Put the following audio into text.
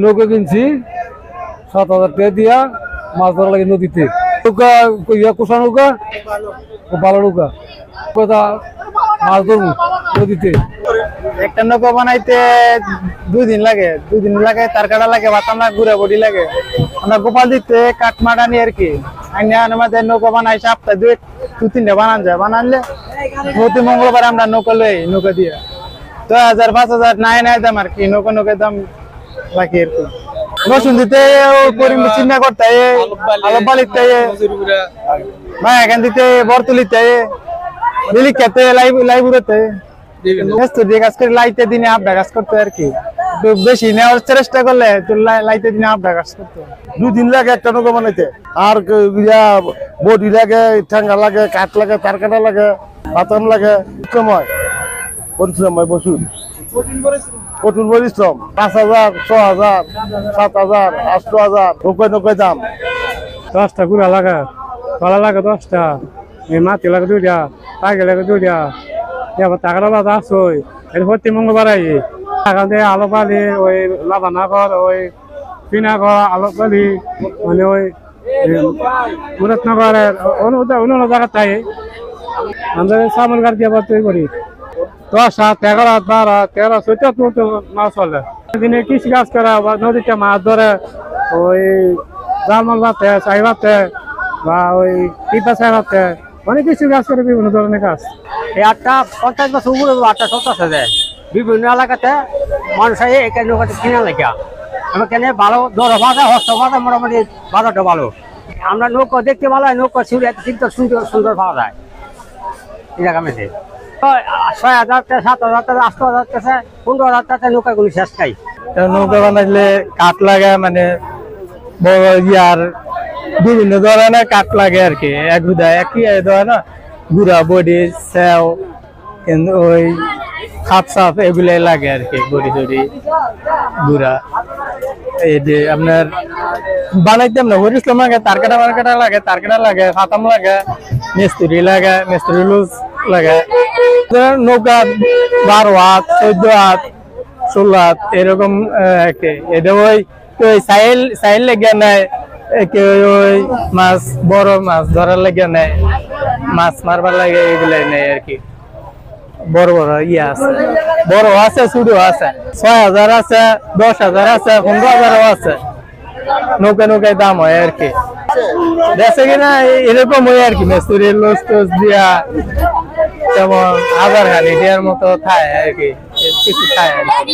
নৌকা কিনছি 7,000 টাকা দিয়া মাছ ধরা লাগে নদীতে। নৌকা কোষা নৌকা ভালো নৌকা মাছ ধরবো নদীতে। একটা নৌকা বানাইতে 2 দিন লাগে, 2 দিন লাগে, তার কাটা লাগে, বাতাম লাগে, গুড়া বডি লাগে। আমরা গোপাল দিতে কাঠমাটা নিয়ে আর কি আমাদের নৌকা বানাই সপ্তাহে 2-3টা বানান যায়। বানালে প্রতি মঙ্গলবার আমরা নৌকা লই, নৌকা দিয়ে 10,000-5,000 নাই দাম আর কি। নৌকার দাম রাখি আর কি। রসুন দিতে চিন্তা করতে আলো বালিতে ভাই এখান দিতে বরতুলিতে লিলিক খেতে লাইবুড়াতে কাজ করে লাইতে দিনে আপডা কাজ করতে আর কি। বেশি নেওয়ার চেষ্টা করলে লাইতে দিনে আপডা কাজ করতে 2 দিন লাগে একটা নৌকা বানাইতে। আর বডি লাগে, ঠ্যাঙ্গা লাগে, কাঠ লাগে, তার কাটা লাগে, বাতাম লাগে। পরিশ্রম হয় প্রচুর, কঠিন পরিশ্রম। 5,000, 6,000, 7,000, 8,000 নৌকায় দাম। 10টা গুড়া লাগা, তলা লাগে 10টা, মাটি লাগে 2টা, পাখি লাগে 2টা, এবার টাকাটা বাধা আসই। এর প্রতি মঙ্গলবার আই এখান থেকে আলো পালি, ওই লাভানগর, ওই পিনাগর, আলো পালি, মানে ওই মুরাদনগরের অন্য জায়গা তাই আমাদের সামল গাড়ি দিয়ে তৈরি করি। 10, 11, 12, 13, 14 মাছ চলে। দিনে কৃষি কাজ করা বা নদীতে মাছ ধরে, ওই জালমাল বাতে, চাই বাতে, বা ওই টিপা চাই বাতে, অনেক কিছু কাজ করে, বিভিন্ন ধরনের কাজ। এই 50 বছর উপরে 8টা চলতেছে যে বিভিন্ন এলাকাতে মানুষ এখানে নৌকাতে কিনা লেখা। আমার কেন ভালো দর বাজা, হস্ত বাজা, মোটামুটি বাজারটা ভালো। আমরা নৌকা দেখতে ভালো হয়, নৌকা ছিঁড়ে কিন্তু সুন্দর সুন্দর পাওয়া যায় এই জায়গা মেঝে। 6,000 টাকা, 7,000 টাকা, 8,000 টাকা, 15,000 টাকা নৌকাগুলি শেষ খাই। নৌকা বানাইলে কাঠ লাগে, মানে বড় ইয়ার বিভিন্ন ধরনের কাঠ লাগে আর কি। একই ধরনের গুড়া বডি, সেও, ওই খাপ সাপ এগুলাই লাগে আর কি। বডি টডি গুড়া এই যে আপনার বানাইতে না হরিসলাম লাগে, তার কাটা মার্কাটা লাগে, তার কাটা লাগে, ফাতাম লাগে, মিস্ত্রি লাগে, মিস্ত্রি লুজ লাগে। নৌকা 12 হাত, 14 হাত, 16 হাত এরকম। এটা ওই সাইল লেগে নেয়, ওই মাছ বড় মাছ ধরার লেগে নেয়, মাছ মারবার লাগে, এগুলাই নেয় আর কি। বড় বড় আছে, বড় আছে, ছোট আছে, 6,000 আছে, 10,000 আছে, 15,000 আছে। নৌকায় দাম হয় আর কি। দেশে কিনা এরকম হয় আর কি। মেস্তুরি লুজ টুজ দিয়া যেমন 1,000 খানি দেওয়ার মতো খায় আর কি, কিছু খায় আর কি।